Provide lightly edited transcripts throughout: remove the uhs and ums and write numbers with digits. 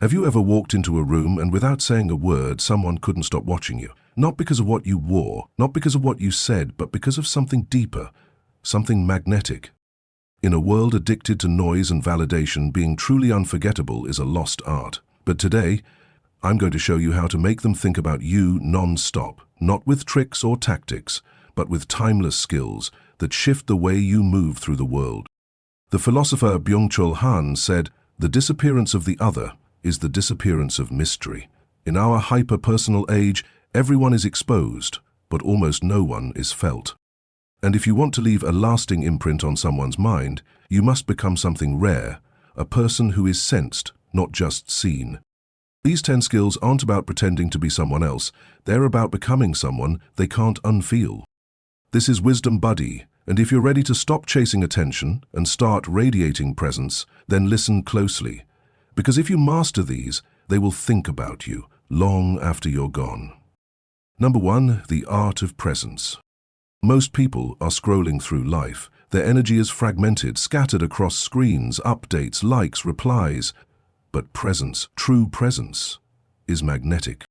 Have you ever walked into a room and without saying a word, someone couldn't stop watching you? Not because of what you wore, not because of what you said, but because of something deeper, something magnetic. In a world addicted to noise and validation, being truly unforgettable is a lost art. But today, I'm going to show you how to make them think about you non-stop, not with tricks or tactics, but with timeless skills that shift the way you move through the world. The philosopher Byung-Chul Han said, "The disappearance of the other is the disappearance of mystery." In our hyper-personal age, everyone is exposed, but almost no one is felt. And if you want to leave a lasting imprint on someone's mind, you must become something rare, a person who is sensed, not just seen. These 10 skills aren't about pretending to be someone else, they're about becoming someone they can't unfeel. This is Wisdom Buddy, and if you're ready to stop chasing attention and start radiating presence, then listen closely. Because if you master these, they will think about you long after you're gone. Number 1, the art of presence. Most people are scrolling through life. Their energy is fragmented, scattered across screens, updates, likes, replies. But presence, true presence, is magnetic.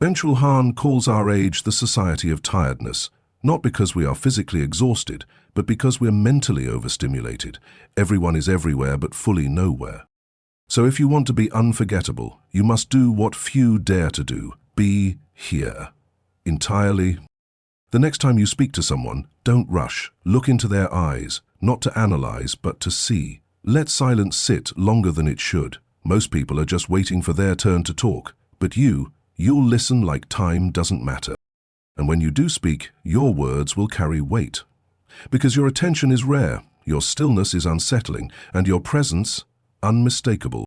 Byung-Chul Han calls our age the society of tiredness, not because we are physically exhausted, but because we're mentally overstimulated. Everyone is everywhere but fully nowhere. So if you want to be unforgettable, you must do what few dare to do. Be here. Entirely. The next time you speak to someone, don't rush. Look into their eyes, not to analyze, but to see. Let silence sit longer than it should. Most people are just waiting for their turn to talk, but you'll listen like time doesn't matter. And when you do speak, your words will carry weight. Because your attention is rare, your stillness is unsettling, and your presence unmistakable.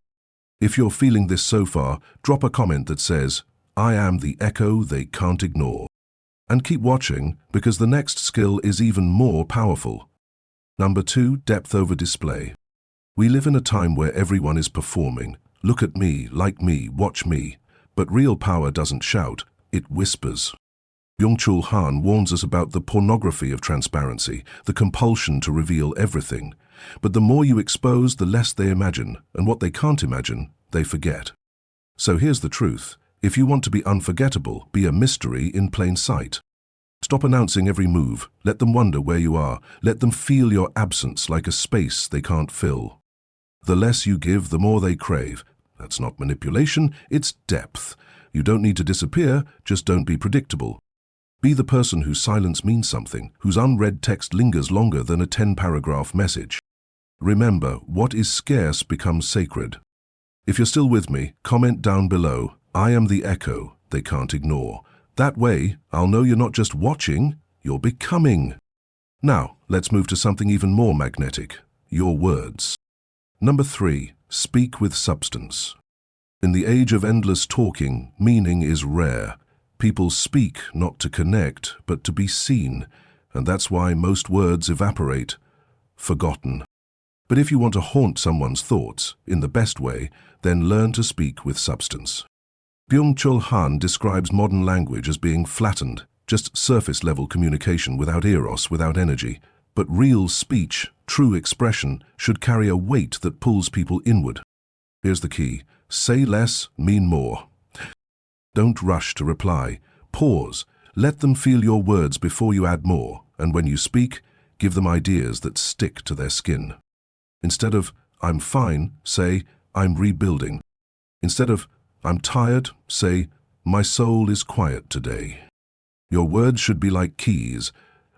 If you're feeling this so far, drop a comment that says, "I am the echo they can't ignore." And keep watching, because the next skill is even more powerful. Number 2, depth over display. We live in a time where everyone is performing. Look at me, like me, watch me. But real power doesn't shout, it whispers. Byung-Chul Han warns us about the pornography of transparency, the compulsion to reveal everything. But the more you expose, the less they imagine, and what they can't imagine, they forget. So here's the truth. If you want to be unforgettable, be a mystery in plain sight. Stop announcing every move. Let them wonder where you are. Let them feel your absence like a space they can't fill. The less you give, the more they crave. That's not manipulation, it's depth. You don't need to disappear, just don't be predictable. Be the person whose silence means something, whose unread text lingers longer than a 10-paragraph message. Remember, what is scarce becomes sacred. If you're still with me, comment down below, "I am the echo they can't ignore." That way, I'll know you're not just watching, you're becoming. Now, let's move to something even more magnetic, your words. Number 3, speak with substance. In the age of endless talking, meaning is rare. People speak not to connect, but to be seen, and that's why most words evaporate, forgotten. But if you want to haunt someone's thoughts, in the best way, then learn to speak with substance. Byung-Chul Han describes modern language as being flattened, just surface-level communication without eros, without energy. But real speech, true expression, should carry a weight that pulls people inward. Here's the key. Say less, mean more. Don't rush to reply. Pause. Let them feel your words before you add more, and when you speak, give them ideas that stick to their skin. Instead of, "I'm fine," say, "I'm rebuilding." Instead of, "I'm tired," say, "My soul is quiet today." Your words should be like keys,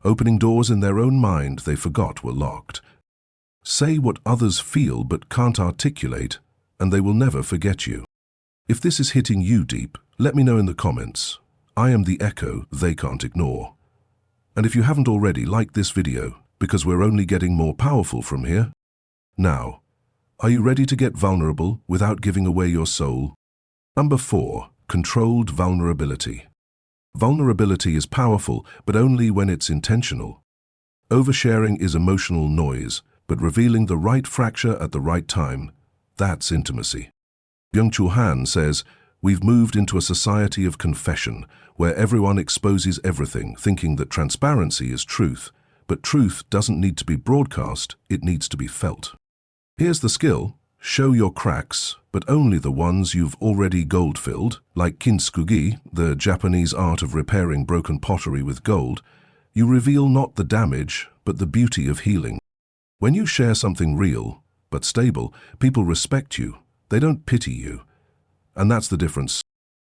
opening doors in their own mind they forgot were locked. Say what others feel but can't articulate, and they will never forget you. If this is hitting you deep, let me know in the comments. I am the echo they can't ignore. And if you haven't already, like this video, because we're only getting more powerful from here. Now, are you ready to get vulnerable without giving away your soul? Number 4, controlled vulnerability. Vulnerability is powerful, but only when it's intentional. Oversharing is emotional noise, but revealing the right fracture at the right time, that's intimacy. Byung-Chul Han says, "We've moved into a society of confession, where everyone exposes everything, thinking that transparency is truth. But truth doesn't need to be broadcast, it needs to be felt." Here's the skill. Show your cracks, but only the ones you've already gold-filled, like kintsugi, the Japanese art of repairing broken pottery with gold. You reveal not the damage, but the beauty of healing. When you share something real, but stable, people respect you. They don't pity you. And that's the difference.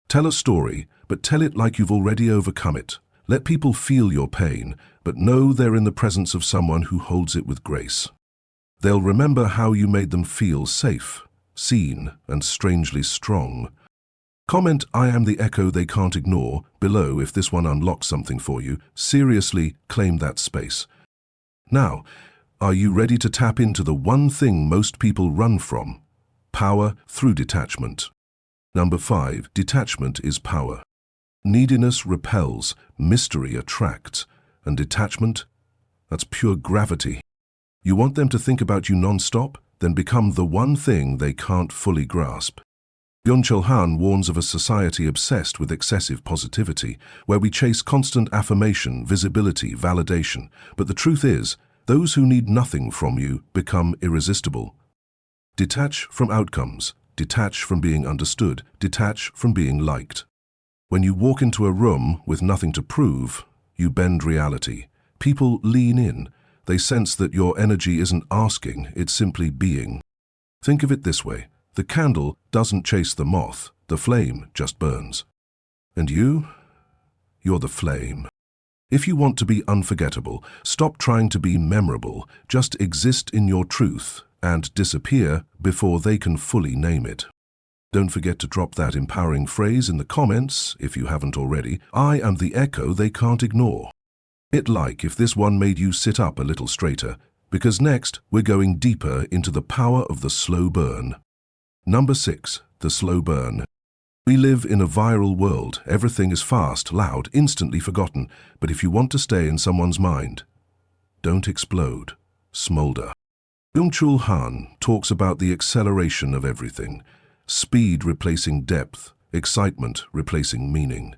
Tell a story, but tell it like you've already overcome it. Let people feel your pain, but know they're in the presence of someone who holds it with grace. They'll remember how you made them feel safe, seen, and strangely strong. Comment "I am the echo they can't ignore" below if this one unlocks something for you. Seriously, claim that space. Now, are you ready to tap into the one thing most people run from? Power through detachment. Number 5, detachment is power. Neediness repels, mystery attracts, and detachment, that's pure gravity. You want them to think about you non-stop? Then become the one thing they can't fully grasp. Byung-Chul Han warns of a society obsessed with excessive positivity, where we chase constant affirmation, visibility, validation. But the truth is, those who need nothing from you become irresistible. Detach from outcomes, detach from being understood, detach from being liked. When you walk into a room with nothing to prove, you bend reality. People lean in. They sense that your energy isn't asking, it's simply being. Think of it this way. The candle doesn't chase the moth, the flame just burns. And you're the flame. If you want to be unforgettable, stop trying to be memorable, just exist in your truth and disappear before they can fully name it. Don't forget to drop that empowering phrase in the comments if you haven't already. I am the echo they can't ignore. Hit like if this one made you sit up a little straighter, because next we're going deeper into the power of the slow burn. Number 6, the slow burn. We live in a viral world. Everything is fast, loud, instantly forgotten. But if you want to stay in someone's mind, don't explode, smolder. Byung-Chul Han talks about the acceleration of everything. Speed replacing depth, excitement replacing meaning.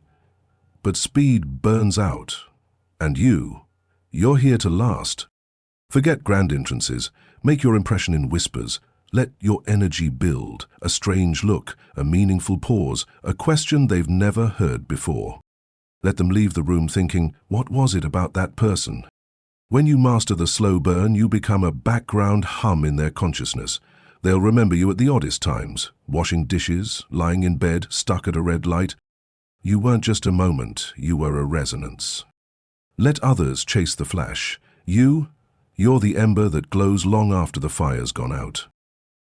But speed burns out. And you're here to last. Forget grand entrances. Make your impression in whispers. Let your energy build. A strange look, a meaningful pause, a question they've never heard before. Let them leave the room thinking, what was it about that person? When you master the slow burn, you become a background hum in their consciousness. They'll remember you at the oddest times, washing dishes, lying in bed, stuck at a red light. You weren't just a moment, you were a resonance. Let others chase the flash. You're the ember that glows long after the fire's gone out.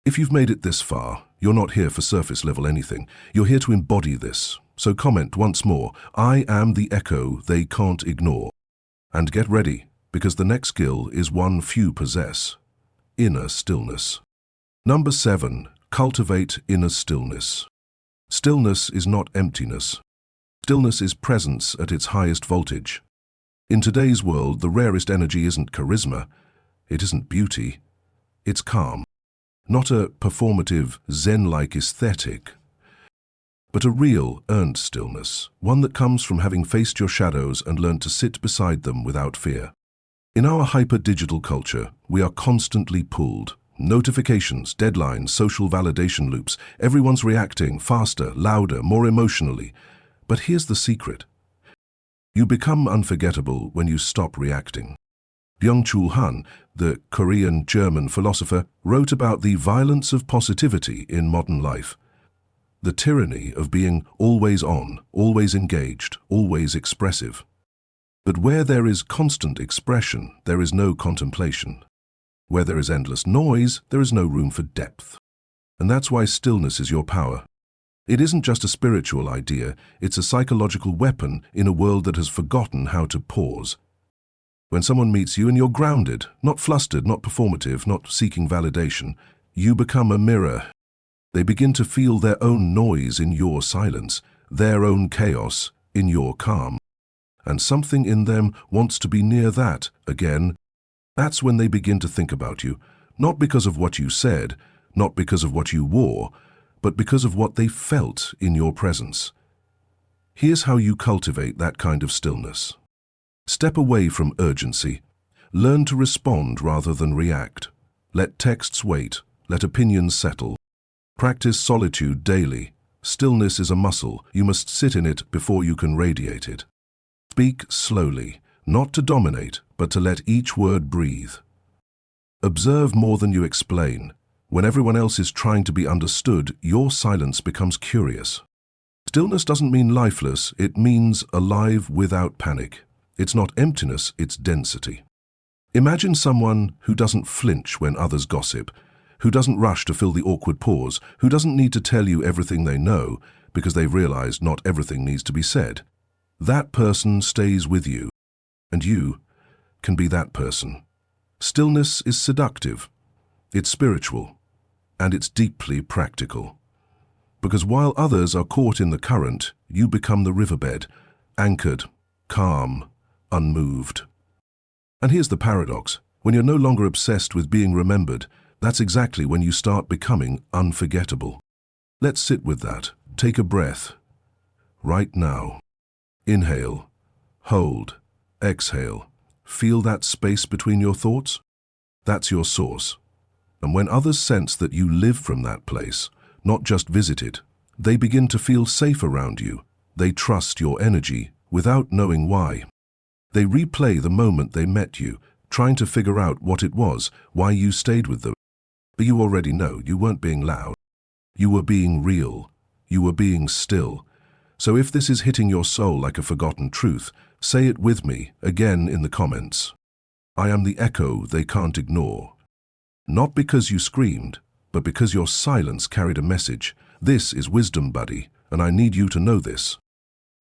If you've made it this far, you're not here for surface level anything. You're here to embody this. So comment once more, I am the echo they can't ignore. And get ready, because the next skill is one few possess. Inner stillness. Number 7, cultivate inner stillness. Stillness is not emptiness. Stillness is presence at its highest voltage. In today's world, the rarest energy isn't charisma, it isn't beauty, it's calm. Not a performative, zen-like aesthetic, but a real, earned stillness, one that comes from having faced your shadows and learned to sit beside them without fear. In our hyper-digital culture, we are constantly pulled. Notifications, deadlines, social validation loops, everyone's reacting faster, louder, more emotionally. But here's the secret. You become unforgettable when you stop reacting. Byung-Chul Han, the Korean-German philosopher, wrote about the violence of positivity in modern life. The tyranny of being always on, always engaged, always expressive. But where there is constant expression, there is no contemplation. Where there is endless noise, there is no room for depth. And that's why stillness is your power. It isn't just a spiritual idea, it's a psychological weapon in a world that has forgotten how to pause. When someone meets you and you're grounded, not flustered, not performative, not seeking validation, you become a mirror. They begin to feel their own noise in your silence, their own chaos in your calm. And something in them wants to be near that again. That's when they begin to think about you, not because of what you said, not because of what you wore, but because of what they felt in your presence. Here's how you cultivate that kind of stillness. Step away from urgency. Learn to respond rather than react. Let texts wait. Let opinions settle. Practice solitude daily. Stillness is a muscle. You must sit in it before you can radiate it. Speak slowly, not to dominate, but to let each word breathe. Observe more than you explain. When everyone else is trying to be understood, your silence becomes curious. Stillness doesn't mean lifeless, it means alive without panic. It's not emptiness, it's density. Imagine someone who doesn't flinch when others gossip, who doesn't rush to fill the awkward pause, who doesn't need to tell you everything they know because they've realized not everything needs to be said. That person stays with you, and you can be that person. Stillness is seductive, it's spiritual, and it's deeply practical. Because while others are caught in the current, you become the riverbed, anchored, calm, unmoved. And here's the paradox. When you're no longer obsessed with being remembered, that's exactly when you start becoming unforgettable. Let's sit with that. Take a breath. Right now. Inhale. Hold. Exhale. Feel that space between your thoughts? That's your source. And when others sense that you live from that place, not just visit it, they begin to feel safe around you. They trust your energy without knowing why. They replay the moment they met you, trying to figure out what it was, why you stayed with them. But you already know you weren't being loud. You were being real. You were being still. So if this is hitting your soul like a forgotten truth, say it with me, again in the comments. I am the echo they can't ignore. Not because you screamed, but because your silence carried a message. This is wisdom, buddy, and I need you to know this.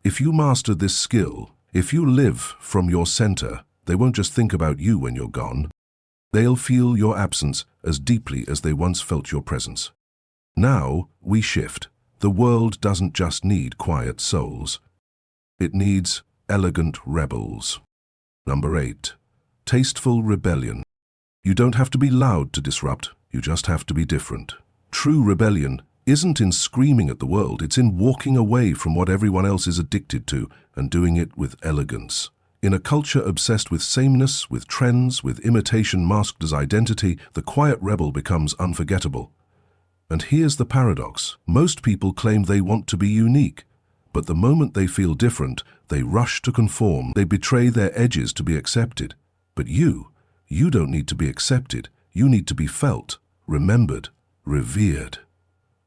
If you master this skill, if you live from your center, they won't just think about you when you're gone. They'll feel your absence as deeply as they once felt your presence. Now we shift. The world doesn't just need quiet souls. It needs elegant rebels. Number 8. Tasteful rebellion. You don't have to be loud to disrupt, you just have to be different. True rebellion isn't in screaming at the world, it's in walking away from what everyone else is addicted to and doing it with elegance. In a culture obsessed with sameness, with trends, with imitation masked as identity, the quiet rebel becomes unforgettable. And here's the paradox. Most people claim they want to be unique, but the moment they feel different, they rush to conform. They betray their edges to be accepted. But you don't need to be accepted. You need to be felt, remembered, revered.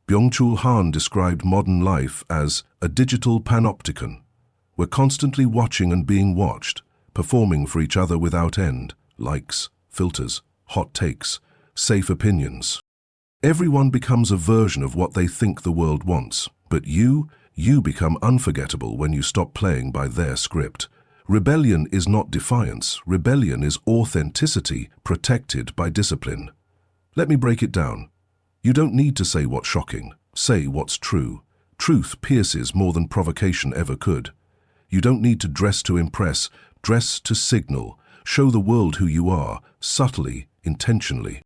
Byung-Chul Han described modern life as a digital panopticon. We're constantly watching and being watched, performing for each other without end. Likes, filters, hot takes, safe opinions. Everyone becomes a version of what they think the world wants, but you become unforgettable when you stop playing by their script. Rebellion is not defiance. Rebellion is authenticity protected by discipline. Let me break it down. You don't need to say what's shocking. Say what's true. Truth pierces more than provocation ever could. You don't need to dress to impress. Dress to signal. Show the world who you are, subtly, intentionally.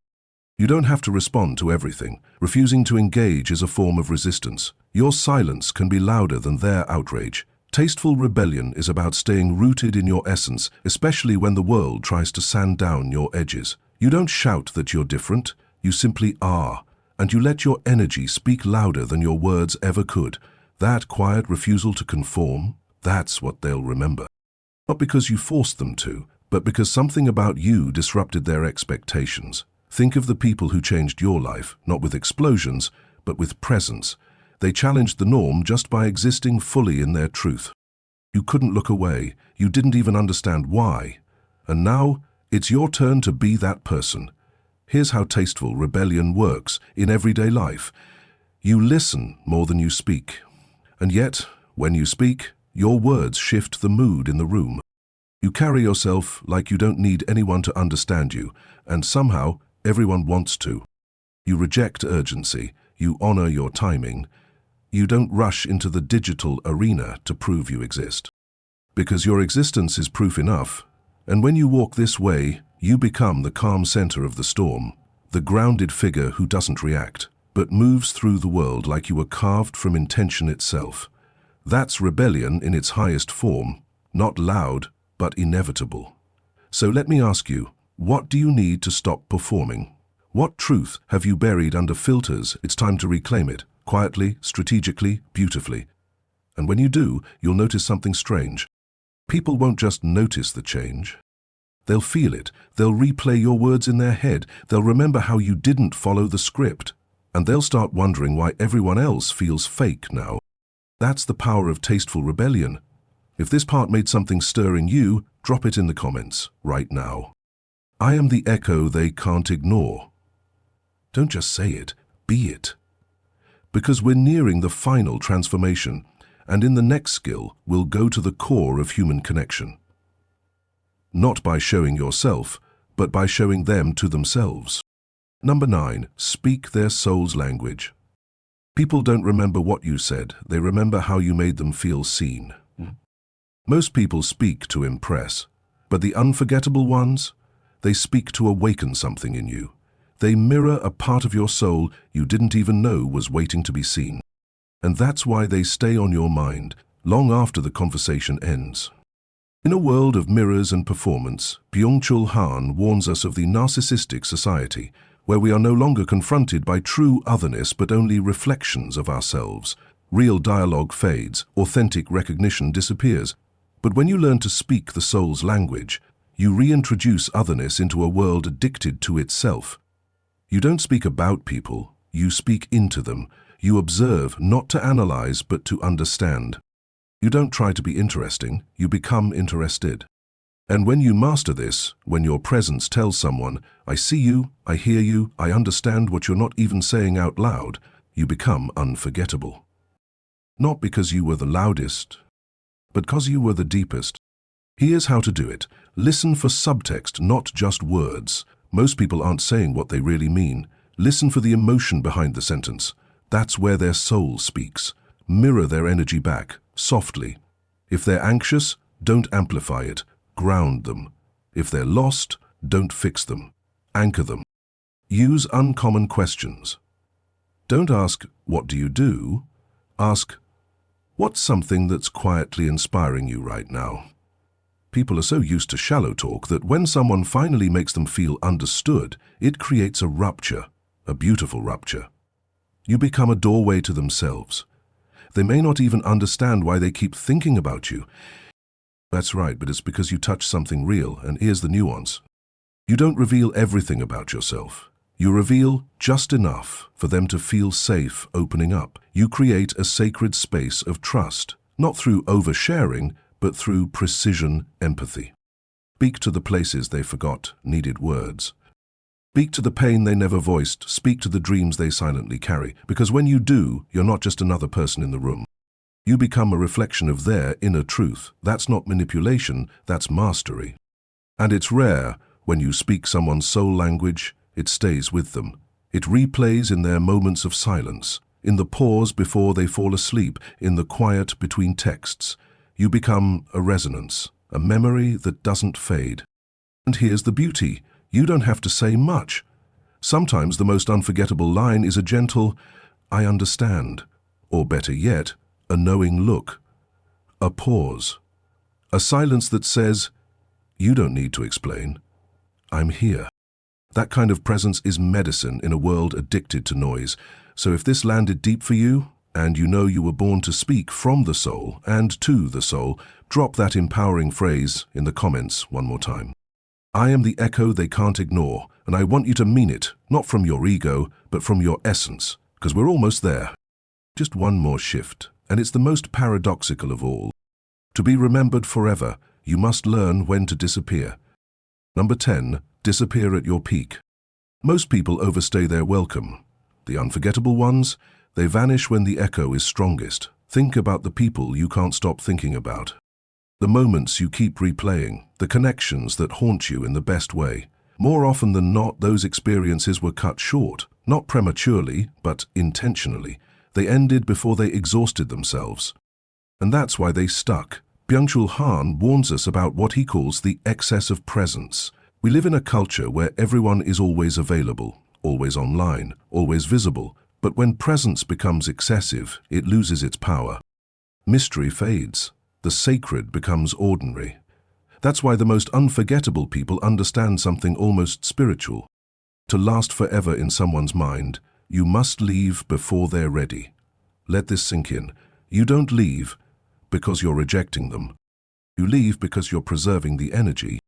You don't have to respond to everything. Refusing to engage is a form of resistance. Your silence can be louder than their outrage. Tasteful rebellion is about staying rooted in your essence, especially when the world tries to sand down your edges. You don't shout that you're different, you simply are, and you let your energy speak louder than your words ever could. That quiet refusal to conform, that's what they'll remember. Not because you forced them to, but because something about you disrupted their expectations. Think of the people who changed your life, not with explosions, but with presence. They challenged the norm just by existing fully in their truth. You couldn't look away, you didn't even understand why. And now, it's your turn to be that person. Here's how tasteful rebellion works in everyday life. You listen more than you speak. And yet, when you speak, your words shift the mood in the room. You carry yourself like you don't need anyone to understand you, and somehow, everyone wants to. You reject urgency, you honor your timing. You don't rush into the digital arena to prove you exist. Because your existence is proof enough, and when you walk this way, you become the calm center of the storm, the grounded figure who doesn't react, but moves through the world like you were carved from intention itself. That's rebellion in its highest form, not loud, but inevitable. So let me ask you, what do you need to stop performing? What truth have you buried under filters? It's time to reclaim it, quietly, strategically, beautifully. And when you do, you'll notice something strange. People won't just notice the change. They'll feel it. They'll replay your words in their head. They'll remember how you didn't follow the script. And they'll start wondering why everyone else feels fake now. That's the power of tasteful rebellion. If this part made something stir in you, drop it in the comments right now. I am the echo they can't ignore. Don't just say it, be it. Because we're nearing the final transformation, and in the next skill, we'll go to the core of human connection. Not by showing yourself, but by showing them to themselves. Number 9, speak their soul's language. People don't remember what you said, they remember how you made them feel seen. Most people speak to impress, but the unforgettable ones, they speak to awaken something in you. They mirror a part of your soul you didn't even know was waiting to be seen. And that's why they stay on your mind long after the conversation ends. In a world of mirrors and performance, Byung-Chul Han warns us of the narcissistic society, where we are no longer confronted by true otherness but only reflections of ourselves. Real dialogue fades, authentic recognition disappears. But when you learn to speak the soul's language, you reintroduce otherness into a world addicted to itself. You don't speak about people, you speak into them. You observe not to analyze but to understand. You don't try to be interesting, you become interested. And when you master this, when your presence tells someone, I see you, I hear you, I understand what you're not even saying out loud, you become unforgettable. Not because you were the loudest, but because you were the deepest. Here's how to do it. Listen for subtext, not just words. Most people aren't saying what they really mean. Listen for the emotion behind the sentence. That's where their soul speaks. Mirror their energy back, softly. If they're anxious, don't amplify it. Ground them. If they're lost, don't fix them. Anchor them. Use uncommon questions. Don't ask, what do you do? Ask, what's something that's quietly inspiring you right now? People are so used to shallow talk that when someone finally makes them feel understood, it creates a rupture, a beautiful rupture. You become a doorway to themselves. They may not even understand why they keep thinking about you. That's right, but it's because you touch something real, and here's the nuance. You don't reveal everything about yourself. You reveal just enough for them to feel safe opening up. You create a sacred space of trust, not through oversharing, but through precision empathy. Speak to the places they forgot needed words. Speak to the pain they never voiced, speak to the dreams they silently carry, because when you do, you're not just another person in the room. You become a reflection of their inner truth. That's not manipulation, that's mastery. And it's rare. When you speak someone's soul language, it stays with them. It replays in their moments of silence, in the pause before they fall asleep, in the quiet between texts. You become a resonance, a memory that doesn't fade. And here's the beauty. You don't have to say much. Sometimes the most unforgettable line is a gentle, I understand, or better yet, a knowing look, a pause, a silence that says, you don't need to explain, I'm here. That kind of presence is medicine in a world addicted to noise. So if this landed deep for you, and you know you were born to speak from the soul and to the soul, drop that empowering phrase in the comments one more time. I am the echo they can't ignore, and I want you to mean it, not from your ego, but from your essence, because we're almost there. Just one more shift, and it's the most paradoxical of all. To be remembered forever, you must learn when to disappear. Number 10, disappear at your peak. Most people overstay their welcome. The unforgettable ones, they vanish when the echo is strongest. Think about the people you can't stop thinking about. The moments you keep replaying, the connections that haunt you in the best way. More often than not, those experiences were cut short, not prematurely, but intentionally. They ended before they exhausted themselves. And that's why they stuck. Byung-Chul Han warns us about what he calls the excess of presence. We live in a culture where everyone is always available, always online, always visible. But when presence becomes excessive, it loses its power. Mystery fades. The sacred becomes ordinary. That's why the most unforgettable people understand something almost spiritual. To last forever in someone's mind, you must leave before they're ready. Let this sink in. You don't leave because you're rejecting them. You leave because you're preserving the energy.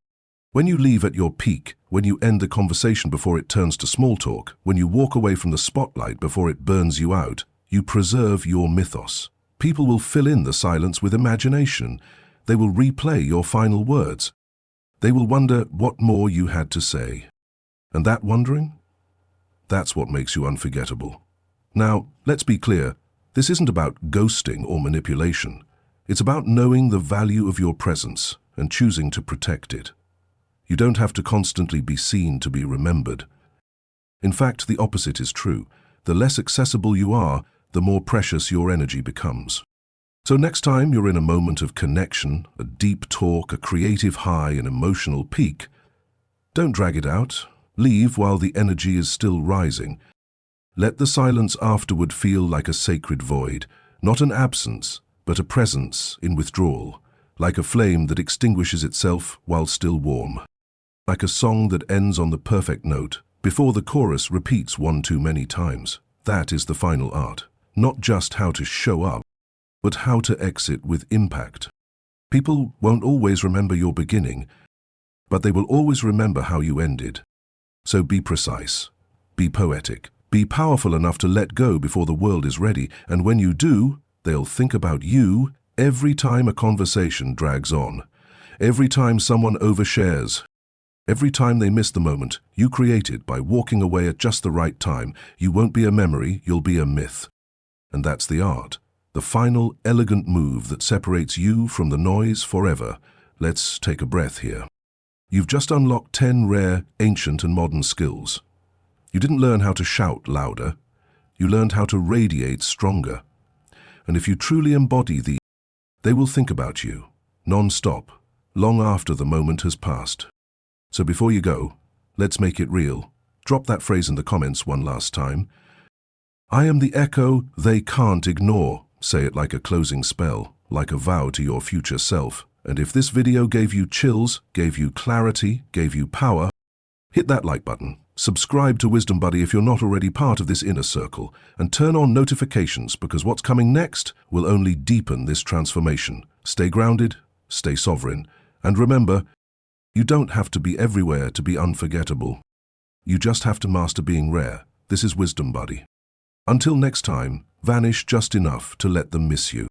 When you leave at your peak, when you end the conversation before it turns to small talk, when you walk away from the spotlight before it burns you out, you preserve your mythos. People will fill in the silence with imagination. They will replay your final words. They will wonder what more you had to say. And that wondering? That's what makes you unforgettable. Now, let's be clear. This isn't about ghosting or manipulation. It's about knowing the value of your presence and choosing to protect it. You don't have to constantly be seen to be remembered. In fact, the opposite is true. The less accessible you are, the more precious your energy becomes. So next time you're in a moment of connection, a deep talk, a creative high, an emotional peak, don't drag it out. Leave while the energy is still rising. Let the silence afterward feel like a sacred void, not an absence, but a presence in withdrawal, like a flame that extinguishes itself while still warm. Like a song that ends on the perfect note, before the chorus repeats one too many times. That is the final art. Not just how to show up, but how to exit with impact. People won't always remember your beginning, but they will always remember how you ended. So be precise, be poetic, be powerful enough to let go before the world is ready, and when you do, they'll think about you every time a conversation drags on, every time someone overshares, every time they miss the moment you created by walking away at just the right time. You won't be a memory, you'll be a myth. And that's the art, the final elegant move that separates you from the noise forever. Let's take a breath here. You've just unlocked 10 rare, ancient and modern skills. You didn't learn how to shout louder. You learned how to radiate stronger. And if you truly embody these, they will think about you, non-stop, long after the moment has passed. So before you go, let's make it real. Drop that phrase in the comments one last time. I am the echo they can't ignore. Say it like a closing spell, like a vow to your future self. And if this video gave you chills, gave you clarity, gave you power, hit that like button. Subscribe to Wisdom Buddy if you're not already part of this inner circle, and turn on notifications because what's coming next will only deepen this transformation. Stay grounded, stay sovereign, and remember, you don't have to be everywhere to be unforgettable. You just have to master being rare. This is Wisdom Buddy. Until next time, vanish just enough to let them miss you.